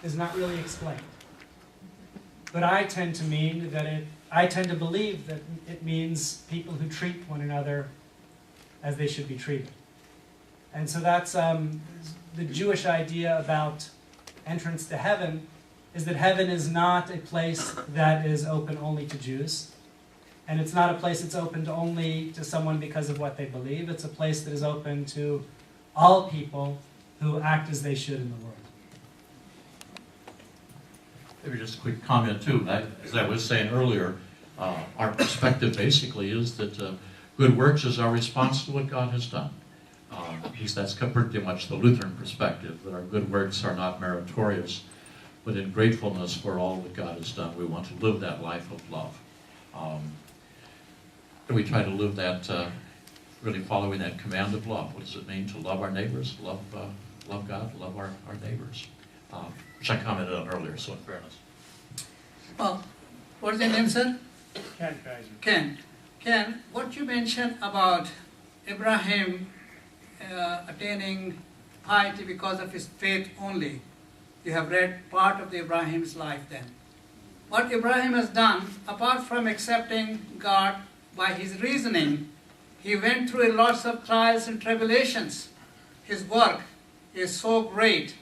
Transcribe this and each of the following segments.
is not really explained. But I tend to believe that it means people who treat one another as they should be treated. And so that's the Jewish idea about entrance to heaven, is that heaven is not a place that is open only to Jews. And it's not a place that's open only to someone because of what they believe. It's a place that is open to all people who act as they should in the world. Maybe just a quick comment too. As I was saying earlier, our perspective basically is that good works is our response to what God has done. That's pretty much the Lutheran perspective, that our good works are not meritorious, but in gratefulness for all that God has done, we want to live that life of love. And we try to live that, really following that command of love. What does it mean to love our neighbors, love God, love our neighbors? Which I commented on earlier, so in fairness. Well, what is your name, sir? Ken Kaiser. Ken. Ken, what you mentioned about Abraham attaining piety because of his faith only, you have read part of the Abraham's life then. What Abraham has done, apart from accepting God by his reasoning, he went through lots of trials and tribulations. His work is so great.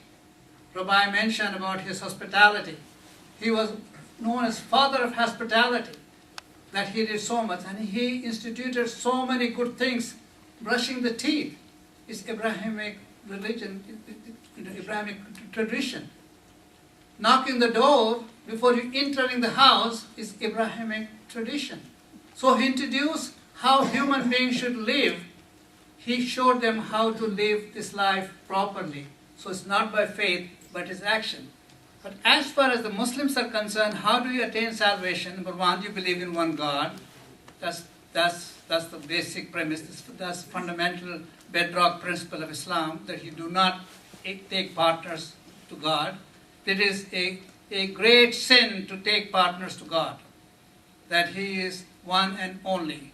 Rabbi mentioned about his hospitality. He was known as father of hospitality, that he did so much, and he instituted so many good things. Brushing the teeth is Abrahamic religion, Abrahamic tradition. Knocking the door before you entering the house is Abrahamic tradition. So he introduced how human beings should live. He showed them how to live this life properly. So it's not by faith, but it's action. But as far as the Muslims are concerned, how do you attain salvation? Number one, you believe in one God. That's the basic premise. That's the fundamental bedrock principle of Islam, that you do not take partners to God. It is a great sin to take partners to God, that He is one and only.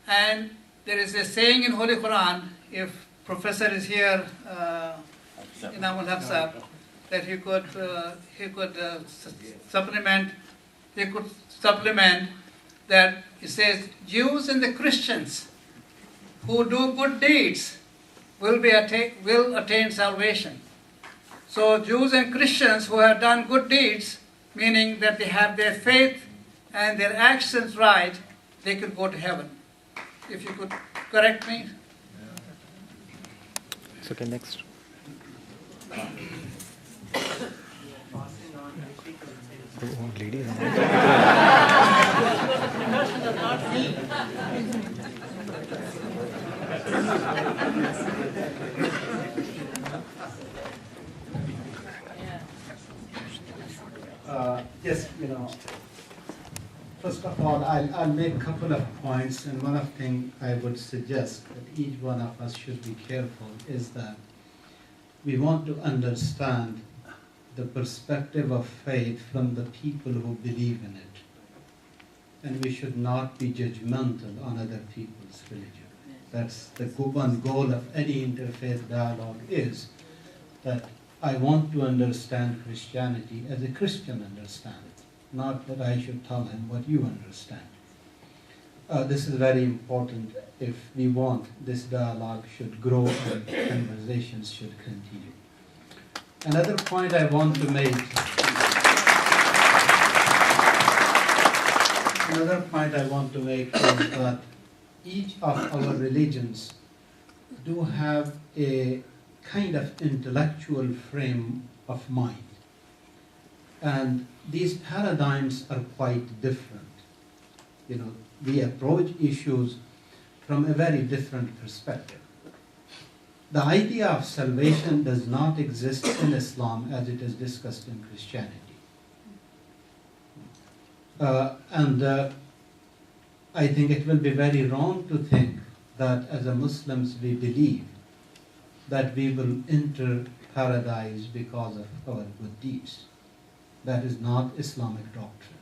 And there is a saying in Holy Quran, if Professor is here, Inamul Hafsab, that he could supplement that it says, Jews and the Christians who do good deeds will attain salvation. So Jews and Christians who have done good deeds, meaning that they have their faith and their actions right, they could go to heaven. If you could correct me. It's okay, next. Oh, lady. Yes, first of all, I'll make a couple of points, and one of the things I would suggest that each one of us should be careful is that we want to understand the perspective of faith from the people who believe in it. And we should not be judgmental on other people's religion. That's the one goal of any interfaith dialogue, is that I want to understand Christianity as a Christian understands it, not that I should tell him what you understand. This is very important if we want this dialogue should grow and conversations should continue. Another point I want to make is that each of our religions do have a kind of intellectual frame of mind. And these paradigms are quite different. We approach issues from a very different perspective. The idea of salvation does not exist in Islam as it is discussed in Christianity. I think it will be very wrong to think that as a Muslims we believe that we will enter paradise because of our good deeds. That is not Islamic doctrine.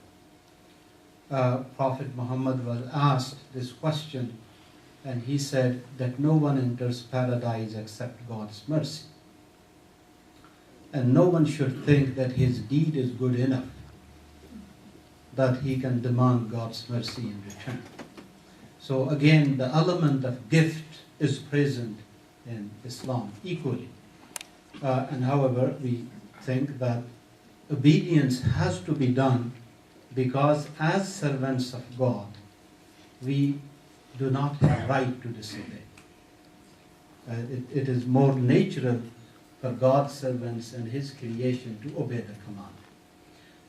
Prophet Muhammad was asked this question, and he said that no one enters paradise except God's mercy. and no one should think that his deed is good enough that he can demand God's mercy in return. So again, the element of gift is present in Islam equally. And however, we think that obedience has to be done because as servants of God, we do not have right to disobey. It is more natural for God's servants and His creation to obey the command.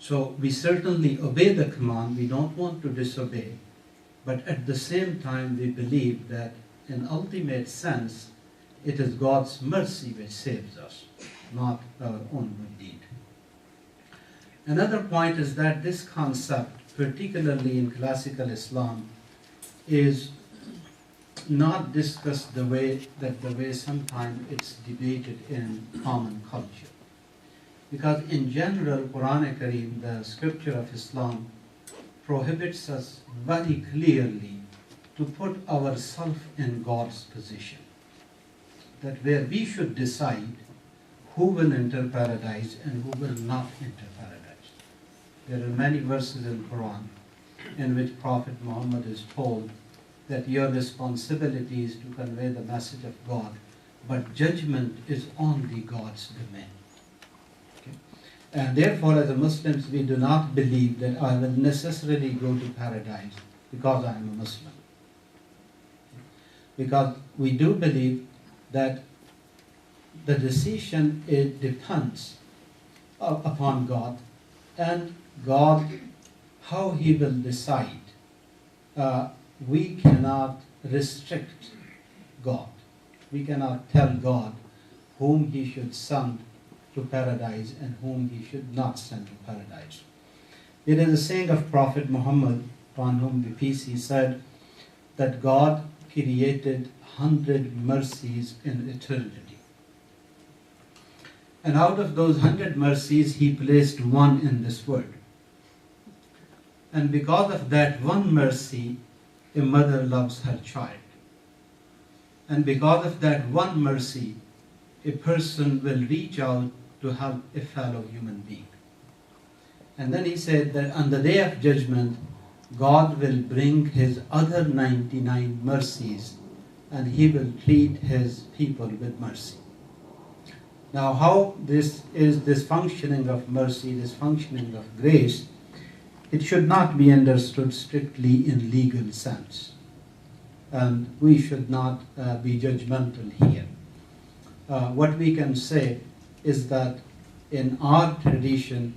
So we certainly obey the command, we don't want to disobey, but at the same time we believe that in ultimate sense it is God's mercy which saves us, not our own good deed. Another point is that this concept, particularly in classical Islam, is not discussed the way sometimes it's debated in common culture. Because in general, Quran Kareem, the scripture of Islam, prohibits us very clearly to put ourselves in God's position. That where we should decide who will enter paradise and who will not enter paradise. There are many verses in Quran in which Prophet Muhammad is told that your responsibility is to convey the message of God, but judgment is only God's domain. Okay? And therefore, as a Muslims, we do not believe that I will necessarily go to paradise because I am a Muslim. Because we do believe that the decision, it depends upon God, and God, how He will decide. We cannot restrict God. We cannot tell God whom He should send to paradise and whom He should not send to paradise. There is a saying of Prophet Muhammad, upon whom be peace, he said that God created 100 mercies in eternity. And out of those 100 mercies, He placed one in this world. And because of that one mercy, a mother loves her child. And because of that one mercy, a person will reach out to help a fellow human being. And then He said that on the day of judgment, God will bring His other 99 mercies and He will treat His people with mercy. Now, how this functioning of mercy, this functioning of grace, it should not be understood strictly in legal sense. And we should not be judgmental here. What we can say is that in our tradition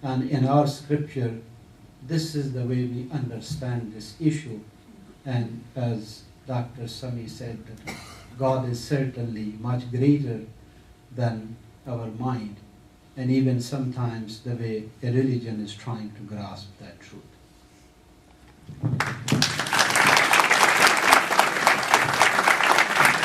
and in our scripture, this is the way we understand this issue. And as Dr. Sami said, that God is certainly much greater than our mind, and even sometimes the way a religion is trying to grasp that truth.